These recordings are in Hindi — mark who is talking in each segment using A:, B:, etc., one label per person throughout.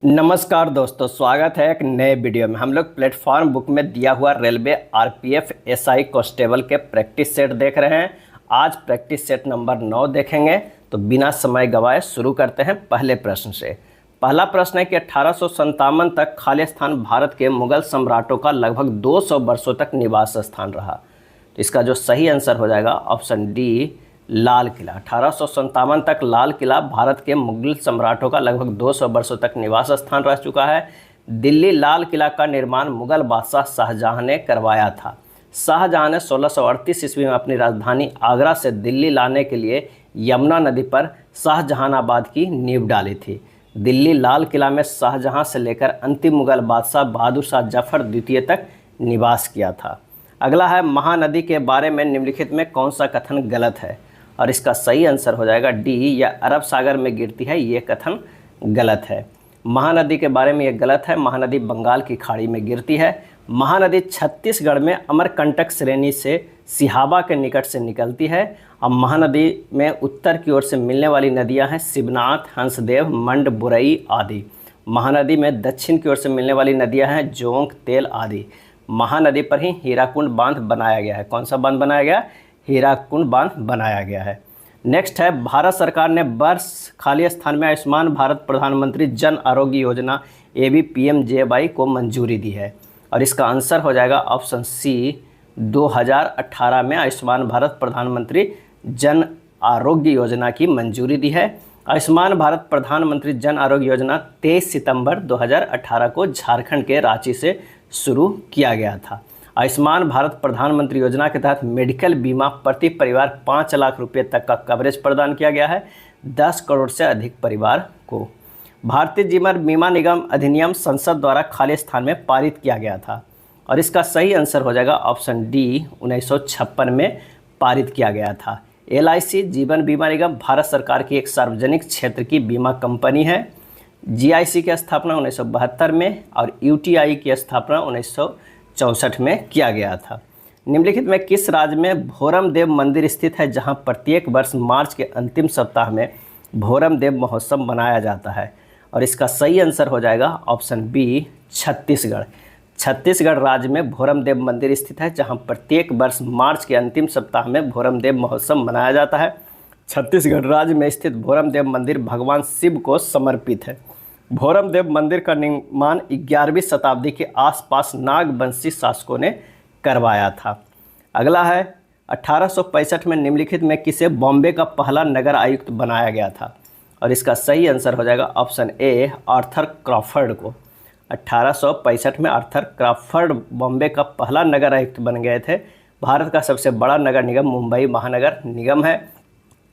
A: नमस्कार दोस्तों, स्वागत है एक नए वीडियो में। हम लोग प्लेटफॉर्म बुक में दिया हुआ रेलवे आरपीएफ एसआई कांस्टेबल के प्रैक्टिस सेट देख रहे हैं। आज प्रैक्टिस सेट नंबर 9 देखेंगे। तो बिना समय गवाए शुरू करते हैं पहले प्रश्न से। पहला प्रश्न है कि 1857 तक खालिस्तान भारत के मुगल सम्राटों का लगभग 200 वर्षों तक निवास स्थान रहा। तो इसका जो सही आंसर हो जाएगा ऑप्शन डी, लाल किला। 1857 तक लाल किला भारत के मुगल सम्राटों का लगभग 200 वर्षों तक निवास स्थान रह चुका है। दिल्ली लाल किला का निर्माण मुगल बादशाह शाहजहां ने करवाया था। शाहजहां ने 1638 ईस्वी में अपनी राजधानी आगरा से दिल्ली लाने के लिए यमुना नदी पर शाहजहानाबाद की नींव डाली थी। दिल्ली लाल किला में शाहजहां से लेकर अंतिम मुगल बादशाह बहादुर शाह जफर द्वितीय तक निवास किया था। अगला है, महानदी के बारे में निम्नलिखित में कौन सा कथन गलत है? और इसका सही आंसर हो जाएगा डी, यह अरब सागर में गिरती है। ये कथन गलत है। महानदी के बारे में ये गलत है। महानदी बंगाल की खाड़ी में गिरती है। महानदी छत्तीसगढ़ में अमरकंटक श्रेणी से सिहाबा के निकट से निकलती है। अब महानदी में उत्तर की ओर से मिलने वाली नदियां हैं शिवनाथ, हंसदेव, मंड, बुरई आदि। महानदी में दक्षिण की ओर से मिलने वाली नदियां हैं जोंक, तेल आदि। महानदी पर ही हीराकुंड बांध बनाया गया है। कौन सा बांध बनाया गया? हीराकुंड बांध बनाया गया है। नेक्स्ट है, भारत सरकार ने वर्ष खाली स्थान में आयुष्मान भारत प्रधानमंत्री जन आरोग्य योजना ABPMJY को मंजूरी दी है। और इसका आंसर हो जाएगा ऑप्शन सी, 2018 में आयुष्मान भारत प्रधानमंत्री जन आरोग्य योजना की मंजूरी दी है। आयुष्मान भारत प्रधानमंत्री जन आरोग्य योजना 23 सितंबर 2018 को झारखंड के रांची से शुरू किया गया था। आयुष्मान भारत प्रधानमंत्री योजना के तहत मेडिकल बीमा प्रति परिवार 5 लाख रुपए तक का कवरेज प्रदान किया गया है 10 करोड़ से अधिक परिवार को। भारतीय जीवन बीमा निगम अधिनियम संसद द्वारा खाली स्थान में पारित किया गया था। और इसका सही आंसर हो जाएगा ऑप्शन डी, 1956 में पारित किया गया था। LIC जीवन बीमा निगम भारत सरकार की एक सार्वजनिक क्षेत्र की बीमा कंपनी है। GIC की स्थापना 1972 में और UTI की स्थापना 1964 में किया गया था। निम्नलिखित में किस राज्य में भोरम देव मंदिर स्थित है जहां प्रत्येक वर्ष मार्च के अंतिम सप्ताह में भोरम देव महोत्सव मनाया जाता है? और इसका सही आंसर हो जाएगा ऑप्शन बी, छत्तीसगढ़। छत्तीसगढ़ राज्य में भोरम देव मंदिर स्थित है जहां प्रत्येक वर्ष मार्च के अंतिम सप्ताह में भोरम देव महोत्सव मनाया जाता है। छत्तीसगढ़ राज्य में स्थित भोरम देव मंदिर भगवान शिव को समर्पित है। भोरम देव मंदिर का निर्माण 11वीं शताब्दी के आसपास नागवंशी शासकों ने करवाया था। अगला है, 1865 में निम्नलिखित में किसे बॉम्बे का पहला नगर आयुक्त बनाया गया था? और इसका सही आंसर हो जाएगा ऑप्शन ए, आर्थर क्रॉफर्ड को। 1865 में आर्थर क्रॉफर्ड बॉम्बे का पहला नगर आयुक्त बन गए थे। भारत का सबसे बड़ा नगर निगम मुंबई महानगर निगम है।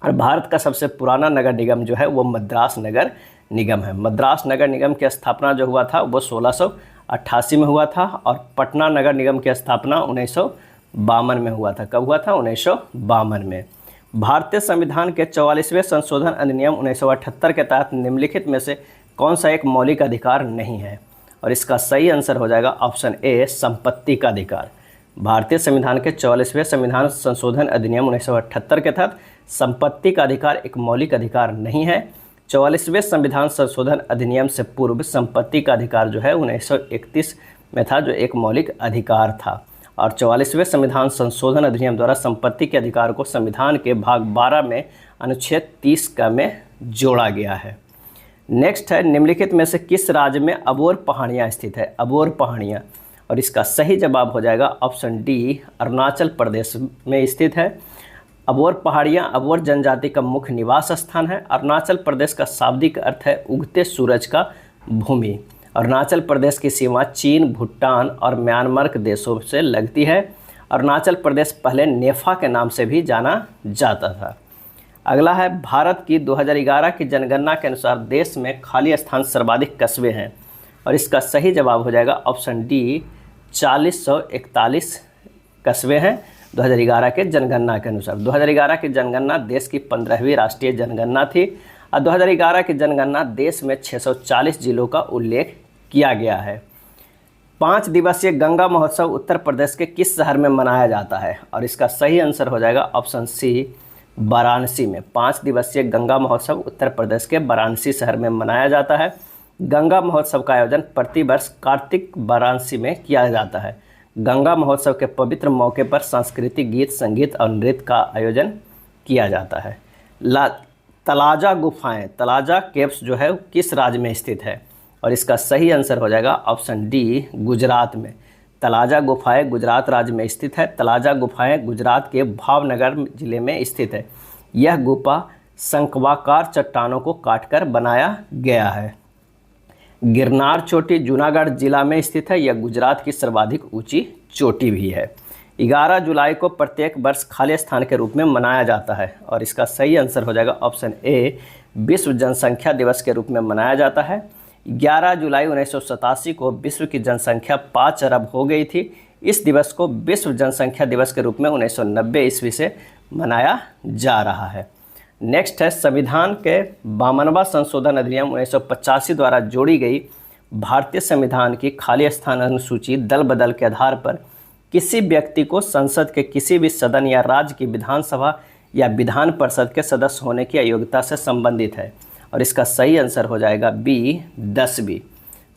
A: और भारत का सबसे पुराना नगर निगम जो है वो मद्रास नगर निगम है। मद्रास नगर निगम की स्थापना जो हुआ था वो 1688 में हुआ था। और पटना नगर निगम की स्थापना 1952 में हुआ था। कब हुआ था? 1952 में। भारतीय संविधान के 44वें संशोधन अधिनियम 1978 के तहत निम्नलिखित में से कौन सा एक मौलिक अधिकार नहीं है? और इसका सही आंसर हो जाएगा ऑप्शन ए, संपत्ति का अधिकार। भारतीय संविधान के 44वें संविधान संशोधन अधिनियम 1978 के तहत संपत्ति का अधिकार एक मौलिक अधिकार नहीं है। 44वें संविधान संशोधन अधिनियम से पूर्व संपत्ति का अधिकार जो है 1931 में था, जो एक मौलिक अधिकार था। और 44वें संविधान संशोधन अधिनियम द्वारा संपत्ति के अधिकार को संविधान के भाग 12 में अनुच्छेद 30 का में जोड़ा गया है। नेक्स्ट है, निम्नलिखित में से किस राज्य में अबोर पहाड़ियाँ स्थित है? अबोर पहाड़ियाँ। और इसका सही जवाब हो जाएगा ऑप्शन डी, अरुणाचल प्रदेश में स्थित है। अबोर पहाड़ियाँ अबोर जनजाति का मुख्य निवास स्थान है। अरुणाचल प्रदेश का शाब्दिक अर्थ है उगते सूरज का भूमि। अरुणाचल प्रदेश की सीमा चीन, भूटान और म्यांमार के देशों से लगती है। अरुणाचल प्रदेश पहले नेफा के नाम से भी जाना जाता था। अगला है, भारत की 2011 की जनगणना के अनुसार देश में खाली स्थान सर्वाधिक कस्बे हैं। और इसका सही जवाब हो जाएगा ऑप्शन डी, 4041 कस्बे हैं 2011 के जनगणना के अनुसार। 2011 की जनगणना देश की 15वीं राष्ट्रीय जनगणना थी। और 2011 की जनगणना देश में 640 जिलों का उल्लेख किया गया है। 5 दिवसीय गंगा महोत्सव उत्तर प्रदेश के किस शहर में मनाया जाता है? और इसका सही आंसर हो जाएगा ऑप्शन सी, वाराणसी में। 5 दिवसीय गंगा महोत्सव उत्तर प्रदेश के वाराणसी शहर में मनाया जाता है। गंगा महोत्सव का आयोजन प्रतिवर्ष कार्तिक वाराणसी में किया जाता है। गंगा महोत्सव के पवित्र मौके पर सांस्कृतिक गीत, संगीत और नृत्य का आयोजन किया जाता है। तलाजा गुफाएं, तलाजा केव्स जो है किस राज्य में स्थित है? और इसका सही आंसर हो जाएगा ऑप्शन डी, गुजरात में। तलाजा गुफाएं गुजरात राज्य में स्थित है। तलाजा गुफाएं गुजरात के भावनगर जिले में स्थित है। यह गुफा शंक्वाकार चट्टानों को काटकर बनाया गया है। गिरनार चोटी जूनागढ़ जिला में स्थित है। यह गुजरात की सर्वाधिक ऊंची चोटी भी है। 11 जुलाई को प्रत्येक वर्ष खाली स्थान के रूप में मनाया जाता है। और इसका सही आंसर हो जाएगा ऑप्शन ए, विश्व जनसंख्या दिवस के रूप में मनाया जाता है। 11 जुलाई 1987 को विश्व की जनसंख्या 5 अरब हो गई थी। इस दिवस को विश्व जनसंख्या दिवस के रूप में 1990 ईस्वी से मनाया जा रहा है। नेक्स्ट है, संविधान के 52वां संशोधन अधिनियम 1985 द्वारा जोड़ी गई भारतीय संविधान की खाली स्थान अनुसूची दल बदल के आधार पर किसी व्यक्ति को संसद के किसी भी सदन या राज्य की विधानसभा या विधान परिषद के सदस्य होने की अयोग्यता से संबंधित है। और इसका सही आंसर हो जाएगा बी, 10वीं।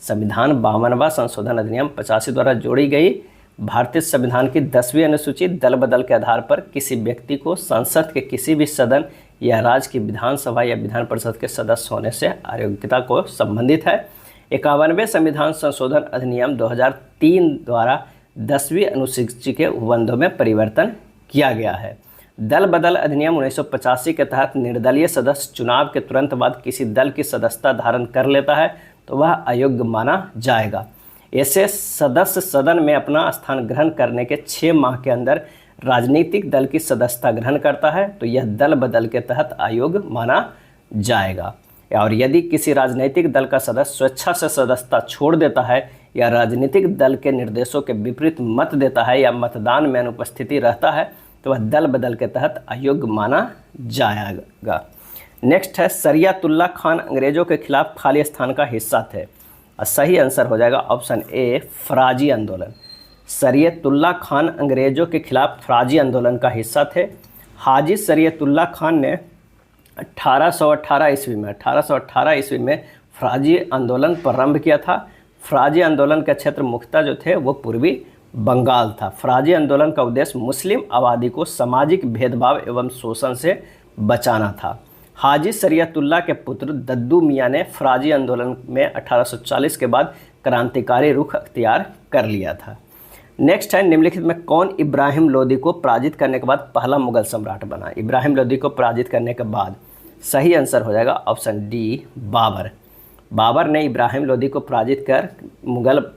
A: संविधान 52वां संशोधन अधिनियम 85 द्वारा जोड़ी गई भारतीय संविधान की 10वीं अनुसूची दल बदल के आधार पर किसी व्यक्ति को संसद के किसी भी सदन या राज्य की विधानसभा या विधान परिषद के सदस्य होने से अयोग्यता को संबंधित है। 51वें संविधान संशोधन अधिनियम 2003 द्वारा 10वीं अनुसूची के उपबंधों में परिवर्तन किया गया है। दल बदल अधिनियम 1985 के तहत निर्दलीय सदस्य चुनाव के तुरंत बाद किसी दल की सदस्यता धारण कर लेता है तो वह अयोग्य माना जाएगा। ऐसे सदस्य सदन में अपना स्थान ग्रहण करने के 6 माह के अंदर राजनीतिक दल की सदस्यता ग्रहण करता है तो यह दल बदल के तहत अयोग्य माना जाएगा। और यदि किसी राजनीतिक दल का सदस्य स्वेच्छा से सदस्यता छोड़ देता है या राजनीतिक दल के निर्देशों के विपरीत मत देता है या मतदान में अनुपस्थिति रहता है तो वह दल बदल के तहत अयोग्य माना जाएगा। नेक्स्ट है, सरियतुल्लाह खान अंग्रेजों के खिलाफ खाली स्थान का हिस्सा थे। और सही आंसर हो जाएगा ऑप्शन ए, फराजी आंदोलन। सरियतुल्लाह खान अंग्रेजों के खिलाफ फराजी आंदोलन का हिस्सा थे। हाजी सरियतुल्लाह खान ने 1818 ईस्वी में फराजी आंदोलन प्रारंभ किया था। फराजी आंदोलन का क्षेत्र मुख्यतः जो थे वो पूर्वी बंगाल था। फराजी आंदोलन का उद्देश्य मुस्लिम आबादी को सामाजिक भेदभाव एवं शोषण से बचाना था। हाजी सरियतुल्लाह के पुत्र दद्दू मियाँ ने फराजी आंदोलन में 1840 के बाद क्रांतिकारी रुख अख्तियार कर लिया था। नेक्स्ट है, निम्नलिखित में कौन इब्राहिम लोदी को पराजित करने के बाद पहला मुगल सम्राट बना? इब्राहिम लोदी को पराजित करने के बाद सही आंसर हो जाएगा ऑप्शन डी, बाबर। बाबर ने इब्राहिम लोदी को पराजित कर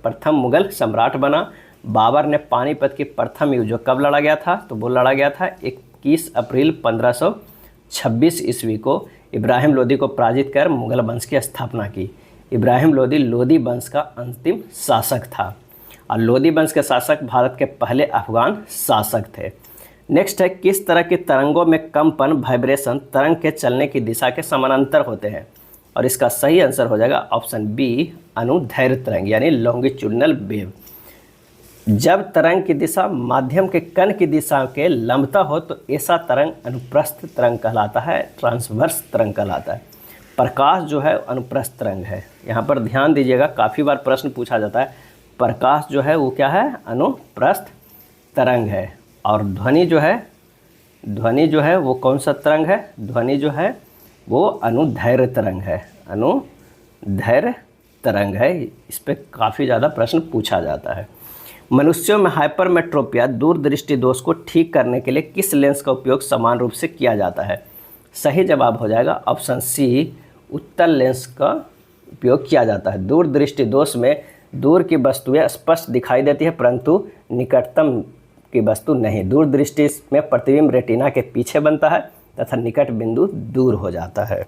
A: प्रथम मुगल सम्राट बना। बाबर ने पानीपत की प्रथम युद्ध जो कब लड़ा गया था तो वो लड़ा गया था 21 अप्रैल 1526 ईस्वी को। इब्राहिम लोदी को पराजित कर मुगल वंश की स्थापना की। इब्राहिम लोदी लोदी वंश का अंतिम शासक था और लोदी वंश के शासक भारत के पहले अफगान शासक थे। नेक्स्ट है, किस तरह की तरंगों में कंपन वाइब्रेशन तरंग के चलने की दिशा के समानांतर होते हैं? और इसका सही आंसर हो जाएगा ऑप्शन बी, अनुदैर्घ्य तरंग यानी लॉन्गिट्यूडिनल वेव। जब तरंग की दिशा माध्यम के कण की दिशा के लंबता हो तो ऐसा तरंग अनुप्रस्थ तरंग कहलाता है, ट्रांसवर्स तरंग कहलाता है। प्रकाश जो है अनुप्रस्थ तरंग है। यहाँ पर ध्यान दीजिएगा, काफ़ी बार प्रश्न पूछा जाता है। प्रकाश जो है वो क्या है? अनुप्रस्थ तरंग है। और ध्वनि जो है वो कौन सा तरंग है? ध्वनि जो है वो अनुदैर्घ्य तरंग है, अनुदैर्घ्य तरंग है। इस पर काफ़ी ज़्यादा प्रश्न पूछा जाता है। मनुष्यों में हाइपरमेट्रोपिया दूरदृष्टि दोष को ठीक करने के लिए किस लेंस का उपयोग समान रूप से किया जाता है? सही जवाब हो जाएगा ऑप्शन सी, उत्तल लेंस का उपयोग किया जाता है। दूरदृष्टि दोष में दूर की वस्तुएं स्पष्ट दिखाई देती है परंतु निकटतम की वस्तु नहीं। दूरदृष्टि में प्रतिबिंब रेटिना के पीछे बनता है तथा निकट बिंदु दूर हो जाता है।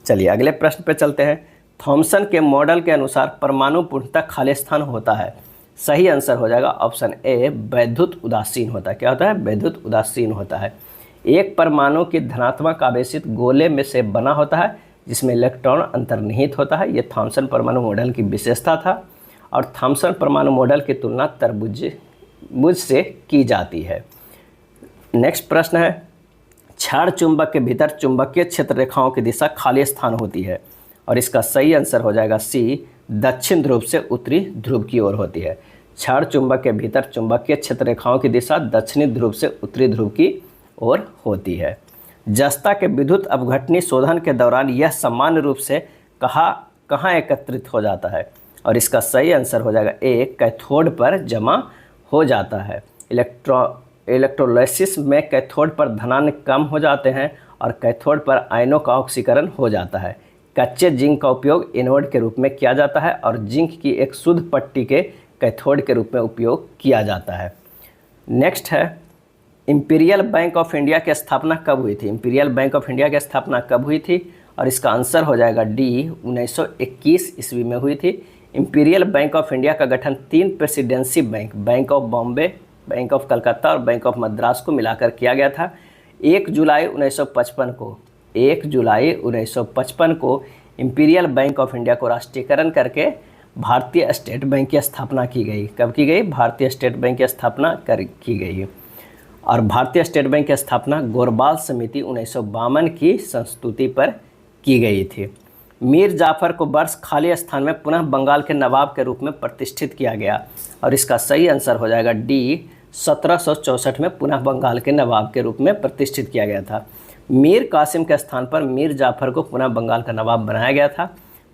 A: चलिए अगले प्रश्न पे चलते हैं। थॉमसन के मॉडल के अनुसार परमाणु पूर्णतः खाली स्थान होता है। सही आंसर हो जाएगा ऑप्शन ए, वैद्युत उदासीन होता है। क्या होता है? वैद्युत उदासीन होता है। एक परमाणु की धनात्मक आवेशित गोले में से बना होता है जिसमें इलेक्ट्रॉन अंतर्निहित होता है। यह थॉमसन परमाणु मॉडल की विशेषता था और थॉमसन परमाणु मॉडल की तुलना तरबूज से की जाती है। नेक्स्ट प्रश्न है, क्षार चुंबक के भीतर चुंबकीय क्षेत्र रेखाओं की दिशा खाली स्थान होती है। और इसका सही आंसर हो जाएगा सी, दक्षिण ध्रुव से उत्तरी ध्रुव की ओर होती है। क्षण चुंबक के भीतर चुंबकीय क्षेत्र रेखाओं की दिशा दक्षिणी ध्रुव से उत्तरी ध्रुव की ओर होती है। जस्ता के विद्युत अपघटनी शोधन के दौरान यह सामान्य रूप से कहाँ एकत्रित हो जाता है? और इसका सही आंसर हो जाएगा ए, कैथोड पर जमा हो जाता है। इलेक्ट्रोलाइसिस में कैथोड पर धनात्मक कम हो जाते हैं और कैथोड पर आयनों का ऑक्सीकरण हो जाता है। कच्चे जिंक का उपयोग एनोड के रूप में किया जाता है और जिंक की एक शुद्ध पट्टी के कैथोड के रूप में उपयोग किया जाता है। नेक्स्ट है, इंपीरियल बैंक ऑफ इंडिया की स्थापना कब हुई थी? इंपीरियल बैंक ऑफ इंडिया की स्थापना कब हुई थी? और इसका आंसर हो जाएगा डी, 1921 ईस्वी में हुई थी। इंपीरियल बैंक ऑफ इंडिया का गठन 3 presidency bank, bank of Bombay, bank of Calcutta और बैंक ऑफ मद्रास को मिलाकर किया गया था। 1 जुलाई 1955 को इंपीरियल बैंक ऑफ इंडिया को राष्ट्रीयकरण करके भारतीय स्टेट बैंक की स्थापना की गई। कब की गई? भारतीय स्टेट बैंक की स्थापना की गई। और भारतीय स्टेट बैंक की स्थापना गोरबाल समिति 1952 की संस्तुति पर की गई थी। मीर जाफ़र को वर्ष खाली स्थान में पुनः बंगाल के नवाब के रूप में प्रतिष्ठित किया गया। और इसका सही आंसर हो जाएगा डी, 1764 में पुनः बंगाल के नवाब के रूप में प्रतिष्ठित किया गया था। मीर कासिम के स्थान पर मीर जाफ़र को पुनः बंगाल का नवाब बनाया गया था।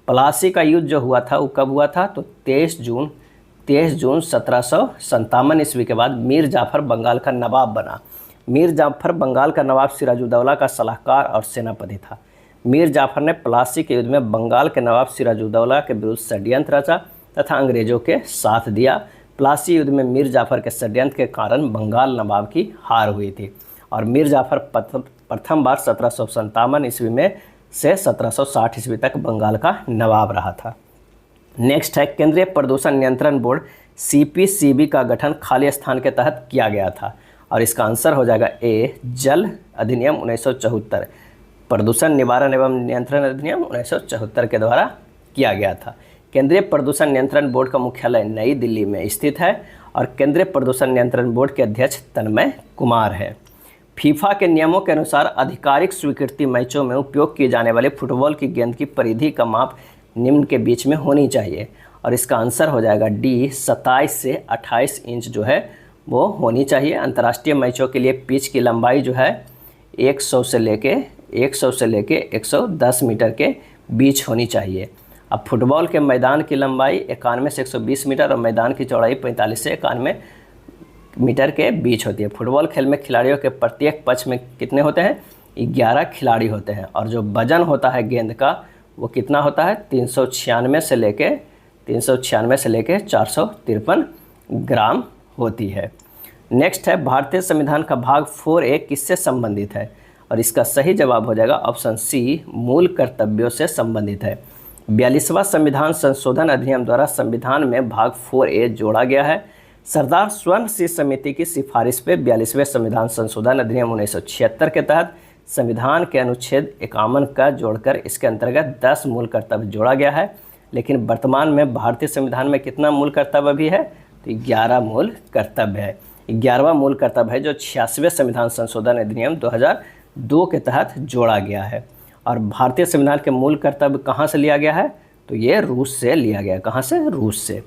A: प्लासी का युद्ध जो हुआ था वो कब हुआ था? तो 23 जून 1757 ईस्वी के बाद मीर जाफ़र बंगाल का नवाब बना। मीर जाफ़र बंगाल का नवाब सिराजुद्दौला का सलाहकार और सेनापति था। मीर जाफ़र ने प्लासी के युद्ध में बंगाल के नवाब सिराजुद्दौला के विरुद्ध षड्यंत्र रचा तथा अंग्रेजों के साथ दिया। प्लासी युद्ध में मीर जाफ़र के षड्यंत्र के कारण बंगाल नवाब की हार हुई थी और मीर जाफ़र प्रथम बार 1757 ईस्वी में से 1760 ईस्वी तक बंगाल का नवाब रहा था। नेक्स्ट है, केंद्रीय प्रदूषण नियंत्रण बोर्ड CPCB का गठन खाली स्थान के तहत किया गया था। और इसका आंसर हो जाएगा ए, जल अधिनियम 1974, प्रदूषण निवारण एवं नियंत्रण अधिनियम 1974 के द्वारा किया गया था। केंद्रीय प्रदूषण नियंत्रण बोर्ड का मुख्यालय नई दिल्ली में स्थित है और केंद्रीय प्रदूषण नियंत्रण बोर्ड के अध्यक्ष तन्मय कुमार है। फीफा के नियमों के अनुसार आधिकारिक स्वीकृति मैचों में उपयोग किए जाने वाले फुटबॉल की गेंद की परिधि का माप निम्न के बीच में होनी चाहिए। और इसका आंसर हो जाएगा डी, 27 से 28 इंच जो है वो होनी चाहिए। अंतर्राष्ट्रीय मैचों के लिए पिच की लंबाई जो है 100 से लेके 110 मीटर के बीच होनी चाहिए। अब फुटबॉल के मैदान की लंबाई 91 से 120 मीटर और मैदान की चौड़ाई 45 से 91 मीटर के बीच होती है। फुटबॉल खेल में खिलाड़ियों के प्रत्येक पक्ष में कितने होते हैं? 11 खिलाड़ी होते हैं और जो वजन होता है गेंद का वो कितना होता है? 396 से लेके 453 ग्राम होती है। नेक्स्ट है, भारतीय संविधान का भाग 4A किससे संबंधित है? और इसका सही जवाब हो जाएगा ऑप्शन सी, मूल कर्तव्यों से संबंधित है। 42वां संविधान संशोधन अधिनियम द्वारा संविधान में भाग 4A जोड़ा गया है। सरदार स्वर्ण सिंह समिति की सिफारिश पे 42वें संविधान संशोधन अधिनियम 1976 के तहत संविधान के अनुच्छेद 51 का जोड़कर इसके अंतर्गत 10 मूल कर्तव्य जोड़ा गया है। लेकिन वर्तमान में भारतीय संविधान में कितना मूल कर्तव्य भी है? तो 11 मूल कर्तव्य है। 11वां मूल कर्तव्य है जो 86वें संविधान संशोधन अधिनियम 2002 के तहत जोड़ा गया है। और भारतीय संविधान के मूल कर्तव्य कहाँ से लिया गया है? तो ये रूस से लिया गया। कहाँ से? रूस से।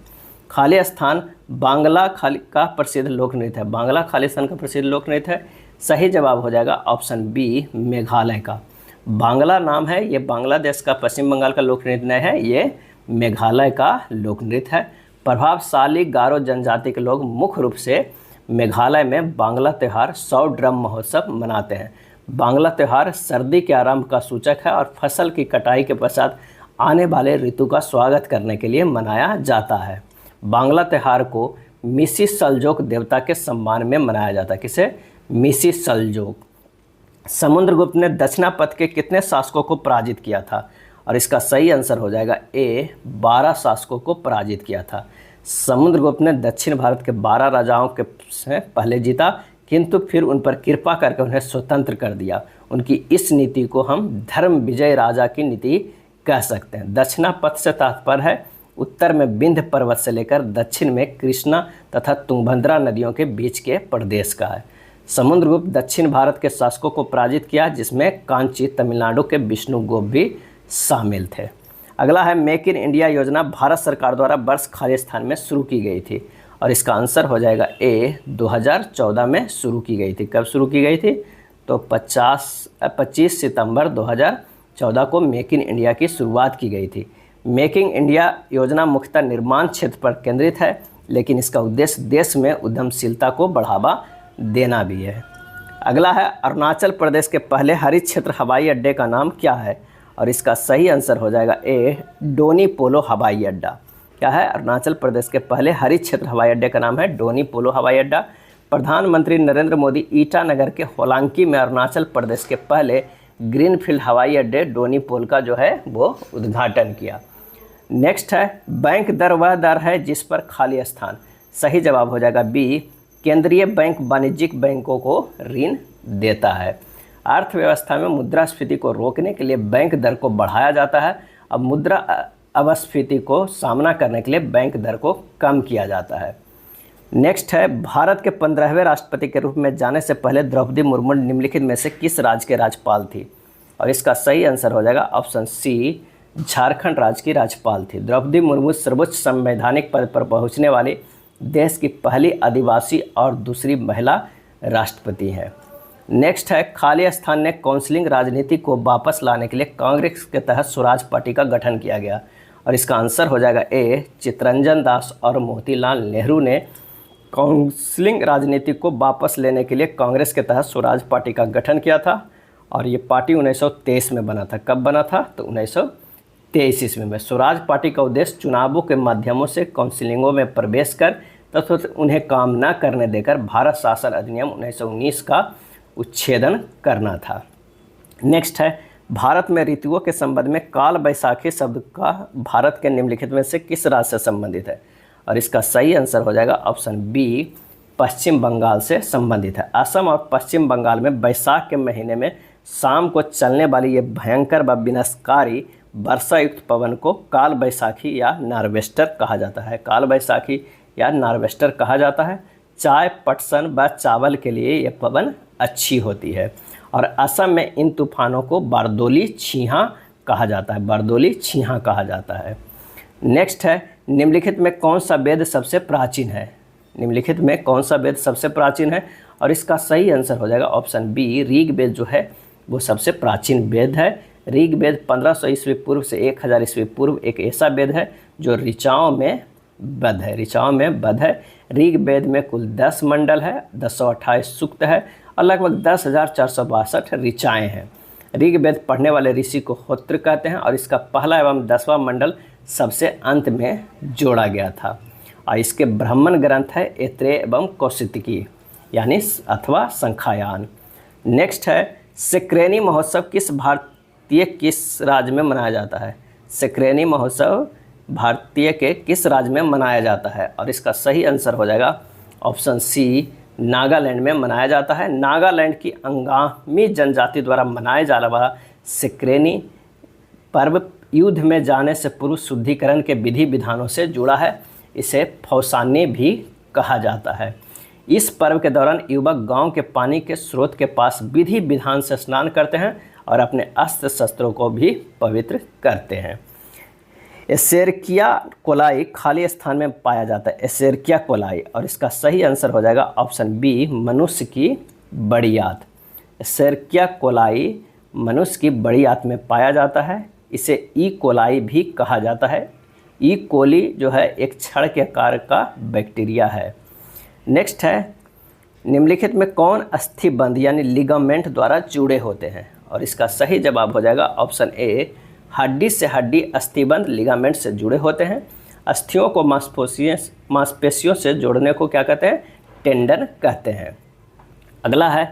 A: खाली स्थान बांग्ला खाली का प्रसिद्ध लोक नृत्य है। बांग्ला खाली स्थान का प्रसिद्ध लोक नृत्य है। सही जवाब हो जाएगा ऑप्शन बी, मेघालय का। बांग्ला नाम है, ये बांग्लादेश का पश्चिम बंगाल का लोक नृत्य नहीं है, ये मेघालय का लोक नृत्य है। प्रभावशाली गारो जनजाति के लोग मुख्य रूप से मेघालय में बांग्ला त्यौहार 100 ड्रम महोत्सव मनाते हैं। बांग्ला त्यौहार सर्दी के आरंभ का सूचक है और फसल की कटाई के पश्चात आने वाले ऋतु का स्वागत करने के लिए मनाया जाता है। बांग्ला त्यौहार को मिसी सल्जोक देवता के सम्मान में मनाया जाता है। किसे? मिसी सल्जोक। समुद्रगुप्त ने दक्षिणापथ के कितने शासकों को पराजित किया था? और इसका सही आंसर हो जाएगा ए, 12 शासकों को पराजित किया था। समुद्रगुप्त ने दक्षिण भारत के 12 राजाओं के से पहले जीता, किंतु फिर उन पर कृपा करके उन्हें स्वतंत्र कर दिया। उनकी इस नीति को हम धर्म विजय राजा की नीति कह सकते हैं। दक्षिणापथ से तात्पर्य है उत्तर में विंध्य पर्वत से लेकर दक्षिण में कृष्णा तथा तुंगभद्रा नदियों के बीच के प्रदेश का है। समुद्रगुप्त दक्षिण भारत के शासकों को पराजित किया, जिसमें कांची तमिलनाडु के विष्णुगुप्त भी शामिल थे। अगला है मेक इन इंडिया योजना भारत सरकार द्वारा वर्ष खाली स्थान में शुरू की गई थी, और इसका आंसर हो जाएगा ए 2014 में शुरू की गई थी। कब शुरू की गई थी? तो 25 सितंबर 2014 को मेक इन इंडिया की शुरुआत की गई थी। मेक इन इंडिया योजना मुख्यतः निर्माण क्षेत्र पर केंद्रित है, लेकिन इसका उद्देश्य देश में उद्यमशीलता को बढ़ावा देना भी है। अगला है अरुणाचल प्रदेश के पहले हरित क्षेत्र हवाई अड्डे का नाम क्या है, और इसका सही आंसर हो जाएगा ए डोनी पोलो हवाई अड्डा। क्या है? अरुणाचल प्रदेश के पहले हरित क्षेत्र हवाई अड्डे का नाम है डोनी पोलो हवाई अड्डा। प्रधानमंत्री नरेंद्र मोदी ईटानगर के होलांकी में अरुणाचल प्रदेश के पहले ग्रीनफील्ड हवाई अड्डे डोनी पोल का जो है वो उद्घाटन किया। नेक्स्ट है बैंक दर वह दर है जिस पर खाली स्थान। सही जवाब हो जाएगा बी केंद्रीय बैंक वाणिज्यिक बैंकों को ऋण देता है। अर्थव्यवस्था में मुद्रास्फीति को रोकने के लिए बैंक दर को बढ़ाया जाता है। अब मुद्रा अपस्फीति को सामना करने के लिए बैंक दर को कम किया जाता है। नेक्स्ट है भारत के 15वें राष्ट्रपति के रूप में जाने से पहले द्रौपदी मुर्मू निम्नलिखित में से किस राज्य के राज्यपाल थी, और इसका सही आंसर हो जाएगा ऑप्शन सी झारखंड राज्य की राज्यपाल थी। द्रौपदी मुर्मू सर्वोच्च संवैधानिक पद पर पहुंचने वाली देश की पहली आदिवासी और दूसरी महिला राष्ट्रपति हैं। नेक्स्ट है खाली स्थान ने काउंसिलिंग राजनीति को वापस लाने के लिए कांग्रेस के तहत स्वराज पार्टी का गठन किया गया, और इसका आंसर हो जाएगा ए चित्तरंजन दास और मोतीलाल नेहरू ने काउंसिलिंग राजनीति को वापस लेने के लिए कांग्रेस के तहत स्वराज पार्टी का गठन किया था, और ये पार्टी 1923 में बना था। कब बना था? तो 1923 ईस्वी में। स्वराज पार्टी का उद्देश्य चुनावों के माध्यमों से काउंसिलिंगों में प्रवेश कर तथा उन्हें काम न करने देकर भारत शासन अधिनियम 1919 का उच्छेदन करना था। नेक्स्ट है भारत में ऋतुओं के संबंध में काल बैसाखी शब्द का भारत के निम्नलिखित में से किस राज्य से संबंधित है, और इसका सही आंसर हो जाएगा ऑप्शन बी पश्चिम बंगाल से संबंधित है। असम और पश्चिम बंगाल में बैसाख के महीने में शाम को चलने वाली ये भयंकर व विनाशकारी वर्षा युक्त पवन को काल बैसाखी या नार्वेस्टर कहा जाता है। काल बैसाखी या नार्वेस्टर कहा जाता है। चाय, पटसन व चावल के लिए ये पवन अच्छी होती है, और असम में इन तूफानों को बारदोली छीहा कहा जाता है। बारदोली छीहा कहा जाता है। नेक्स्ट है निम्नलिखित में कौन सा वेद सबसे प्राचीन है। निम्नलिखित में कौन सा वेद सबसे प्राचीन है, और इसका सही आंसर हो जाएगा ऑप्शन बी ऋग्वेद जो है वो सबसे प्राचीन वेद है। ऋग्वेद 1500 ईस्वी पूर्व से 1000 ईस्वी पूर्व एक ऐसा वेद है जो ऋचाओं में बद्ध है। ऋचाओं में बद्ध है। ऋग्वेद में कुल 10 मंडल है, 1028 सूक्त है, और लगभग 10,462 ऋचाएँ हैं। ऋग्वेद पढ़ने वाले ऋषि को होत्र कहते हैं, और इसका पहला एवं 10वां मंडल सबसे अंत में जोड़ा गया था। और इसके ब्राह्मण ग्रंथ है ऐत्रेय एवं कौशिकी यानी अथवा संख्यायन। नेक्स्ट है सेक्रेनी महोत्सव किस राज्य में मनाया जाता है। सेक्रेनी महोत्सव भारतीय के किस राज्य में मनाया जाता है, और इसका सही आंसर हो जाएगा ऑप्शन सी नागालैंड में मनाया जाता है। नागालैंड की अंगामी जनजाति द्वारा मनाया जाने वाला सेक्रेनी पर्व युद्ध में जाने से पूर्व शुद्धिकरण के विधि विधानों से जुड़ा है। इसे फौसानी भी कहा जाता है। इस पर्व के दौरान युवक गांव के पानी के स्रोत के पास विधि विधान से स्नान करते हैं और अपने अस्त्र शस्त्रों को भी पवित्र करते हैं। एसेरकिया कोलाई खाली स्थान में पाया जाता है। एसेरकिया कोलाई, और इसका सही आंसर हो जाएगा ऑप्शन बी मनुष्य की बड़ी आंत। एसेरकिया कोलाई मनुष्य की बड़ी आंत में पाया जाता है। इसे ई कोलाई भी कहा जाता है। ई कोली जो है एक छड़ के आकार का बैक्टीरिया है। नेक्स्ट है निम्नलिखित में कौन अस्थिबंध यानी लिगामेंट द्वारा जुड़े होते हैं, और इसका सही जवाब हो जाएगा ऑप्शन ए हड्डी से हड्डी अस्थिबंध लिगामेंट से जुड़े होते हैं। अस्थियों को मांसपेशियों से जोड़ने को क्या कहते हैं? टेंडन कहते हैं। अगला है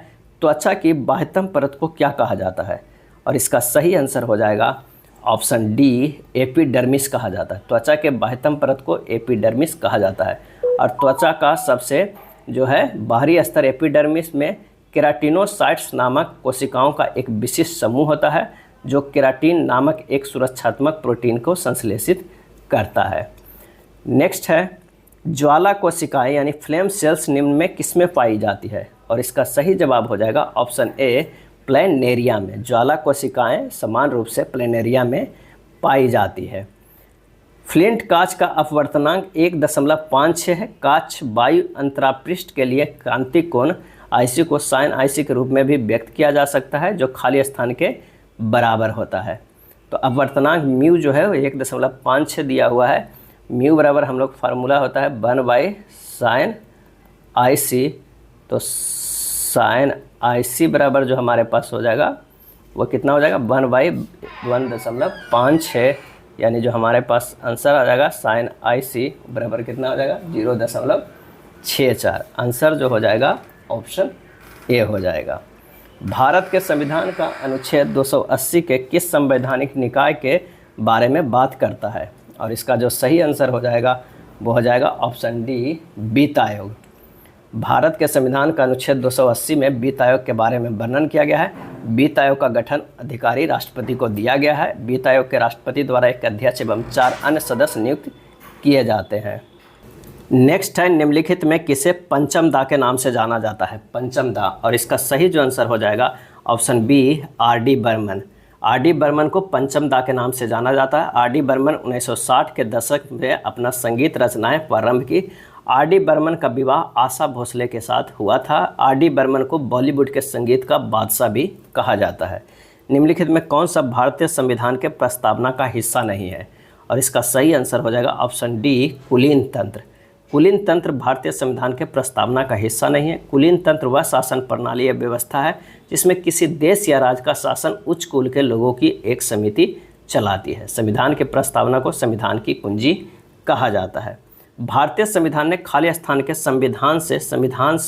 A: त्वचा की बाह्यतम परत को क्या कहा जाता है, और इसका सही आंसर हो जाएगा ऑप्शन डी एपिडर्मिस कहा जाता है। त्वचा के बाह्यतम परत को एपिडर्मिस कहा जाता है, और त्वचा का सबसे जो है बाहरी स्तर एपिडर्मिस में केराटिनोसाइट्स नामक कोशिकाओं का एक विशिष्ट समूह होता है जो केराटिन नामक एक सुरक्षात्मक प्रोटीन को संश्लेषित करता है। नेक्स्ट है ज्वाला कोशिकाएं यानी फ्लेम सेल्स निम्न में किसमें पाई जाती है, और इसका सही जवाब हो जाएगा ऑप्शन ए प्लेनेरिया में। ज्वाला कोशिकाएं समान रूप से प्लेनेरिया में पाई जाती है। फ्लिंट कांच का अपवर्तनांक 1.56 है। कांच वायु अंतरापृष्ठ के लिए क्रांतिक कोण IC को साइन IC के रूप में भी व्यक्त किया जा सकता है, जो खाली स्थान के बराबर होता है। तो अपवर्तनांक म्यू जो है वो 1.56 दिया हुआ है। म्यू बराबर हम लोग फार्मूला होता है 1/sin IC। तो साइन IC बराबर जो हमारे पास हो जाएगा वो कितना हो जाएगा 1/1.56, यानी जो हमारे पास आंसर आ जाएगा साइन IC बराबर कितना हो जाएगा 0.64। आंसर जो हो जाएगा ऑप्शन ए हो जाएगा। भारत के संविधान का अनुच्छेद 280 के किस संवैधानिक निकाय के बारे में बात करता है? और इसका जो सही आंसर हो जाएगा वो हो जाएगा ऑप्शन डी, वित्त आयोग। भारत के संविधान का अनुच्छेद 280 में वित्त आयोग के बारे में वर्णन किया गया है। वित्त आयोग का गठन अधिकारी राष्ट्रपति को दिया गया है। वित्त आयोग के राष्ट्रपति द्वारा एक अध्यक्ष एवं 4 अन्य सदस्य नियुक्त किए जाते हैं। नेक्स्ट है, निम्नलिखित में किसे पंचम दा के नाम से जाना जाता है? पंचम दा, और इसका सही जो आंसर हो जाएगा option B, R.D. Burman. R.D. Burman को पंचम दा के नाम से जाना जाता है। R.D. बर्मन 1960 के दशक में अपना संगीत रचनाएं प्रारंभ की। R.D. बर्मन का विवाह आशा भोसले के साथ हुआ था। R.D. बर्मन को बॉलीवुड के संगीत का बादशाह भी कहा जाता है। निम्नलिखित में कौन सा भारतीय संविधान के प्रस्तावना का हिस्सा नहीं है? और इसका सही आंसर हो जाएगा ऑप्शन डी, कुलीन तंत्र। कुलीन तंत्र भारतीय संविधान के प्रस्तावना का हिस्सा नहीं है। कुलीन तंत्र वह शासन प्रणाली या व्यवस्था है जिसमें किसी देश या राज्य का शासन उच्च कुल के लोगों की एक समिति चलाती है। संविधान के प्रस्तावना को संविधान की कुंजी कहा जाता है। भारतीय संविधान ने खाली स्थान के संविधान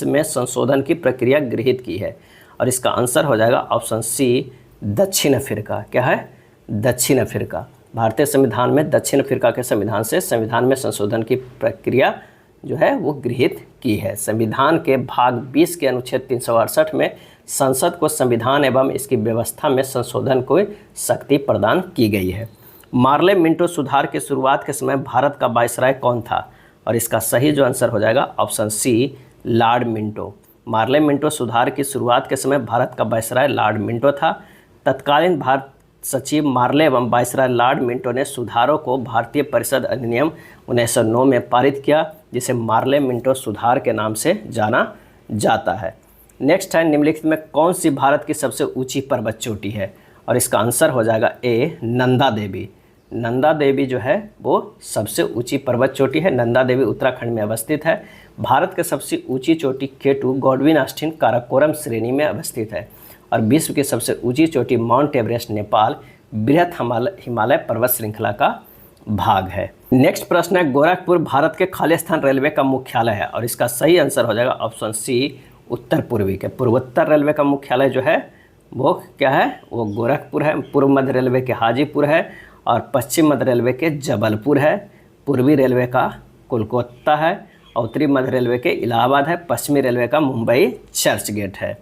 A: में संशोधन की प्रक्रिया गृहीत की है। और इसका आंसर हो जाएगा ऑप्शन सी, दक्षिण अफ्रीका। क्या है? दक्षिण अफ्रीका। भारतीय संविधान में दक्षिण अफ्रीका के संविधान से संविधान में संशोधन की प्रक्रिया जो है वो गृहीत की है। संविधान के भाग 20 के अनुच्छेद 368 में संसद को संविधान एवं इसकी व्यवस्था में संशोधन को शक्ति प्रदान की गई है। मार्ले मिंटो सुधार की शुरुआत के समय भारत का वायसराय कौन था? और इसका सही जो आंसर हो जाएगा option C, Lord Minto. Morley Minto सुधार की शुरुआत के समय भारत का वायसराय लॉर्ड मिंटो था। तत्कालीन भारत सचिव मार्ले एवं वायसराय लॉर्ड मिंटो ने सुधारों को भारतीय परिषद अधिनियम 1909 में पारित किया, जिसे मार्ले मिंटो सुधार के नाम से जाना जाता है। नेक्स्ट है, निम्नलिखित में कौन सी भारत की सबसे ऊंची पर्वत चोटी है? और इसका आंसर हो जाएगा ए, नंदा देवी। नंदा देवी जो है वो सबसे ऊंची पर्वत चोटी है। नंदा देवी उत्तराखंड में अवस्थित है। भारत की सबसे ऊंची चोटी केटू गॉडविन ऑस्टिन काराकोरम श्रेणी में अवस्थित है। और विश्व की सबसे ऊंची चोटी माउंट एवरेस्ट नेपाल बृहत हिमालय पर्वत श्रृंखला का भाग है। नेक्स्ट प्रश्न है, गोरखपुर भारत के खालिस्तान रेलवे का मुख्यालय है। और इसका सही आंसर हो जाएगा ऑप्शन सी, उत्तर पूर्वी के पूर्वोत्तर रेलवे का मुख्यालय जो है वो क्या है? वो गोरखपुर है। पूर्व मध्य रेलवे के हाजीपुर है और पश्चिम मध्य रेलवे के जबलपुर है। पूर्वी रेलवे का कोलकाता है। उत्तरी मध्य रेलवे के इलाहाबाद है। पश्चिमी रेलवे का मुंबई चर्च गेट है।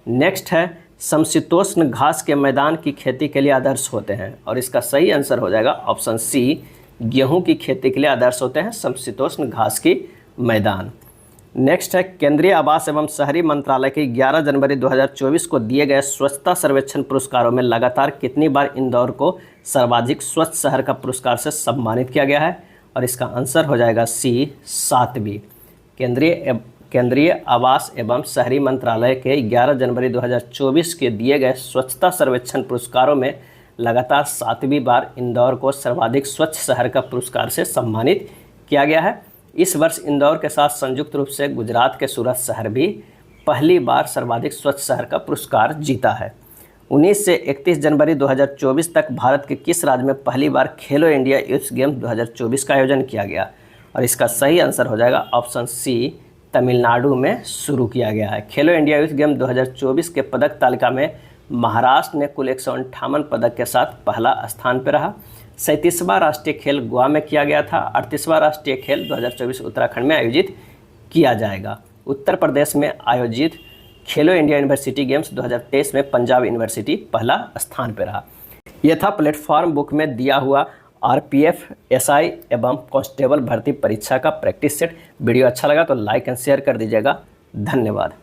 A: नेक्स्ट है, समशीतोष्ण घास के मैदान की खेती के लिए आदर्श होते हैं। और इसका सही आंसर हो जाएगा ऑप्शन सी, गेहूं की खेती के लिए आदर्श होते हैं समशीतोष्ण घास की मैदान। नेक्स्ट है, केंद्रीय आवास एवं शहरी मंत्रालय के 11 जनवरी 2024 को दिए गए स्वच्छता सर्वेक्षण पुरस्कारों में लगातार कितनी बार इंदौर को सर्वाधिक स्वच्छ शहर का पुरस्कार से सम्मानित किया गया है? और इसका आंसर हो जाएगा सी, 7वीं। केंद्रीय आवास एवं शहरी मंत्रालय के 11 जनवरी 2024 के दिए गए स्वच्छता सर्वेक्षण पुरस्कारों में लगातार 7वीं बार इंदौर को सर्वाधिक स्वच्छ शहर का पुरस्कार से सम्मानित किया गया है। इस वर्ष इंदौर के साथ संयुक्त रूप से गुजरात के सूरत शहर भी पहली बार सर्वाधिक स्वच्छ शहर का पुरस्कार जीता है। 19 से 31 जनवरी 2024 तक भारत के किस राज्य में पहली बार खेलो इंडिया यूथ गेम्स 2024 का आयोजन किया गया? और इसका सही आंसर हो जाएगा ऑप्शन सी, तमिलनाडु में शुरू किया गया है। खेलो इंडिया यूथ गेम 2024 के पदक तालिका में महाराष्ट्र ने कुल 158 पदक के साथ पहला स्थान पर रहा। 37वां राष्ट्रीय खेल गोवा में किया गया था। 38वां राष्ट्रीय खेल 2024 उत्तराखंड में आयोजित किया जाएगा। उत्तर प्रदेश में आयोजित खेलो इंडिया यूनिवर्सिटी गेम्स 2023 में पंजाब यूनिवर्सिटी पहला स्थान पर रहा। यह था प्लेटफॉर्म बुक में दिया हुआ RPF, SI एवं कांस्टेबल भर्ती परीक्षा का प्रैक्टिस सेट। वीडियो अच्छा लगा तो लाइक एंड शेयर कर दीजिएगा। धन्यवाद।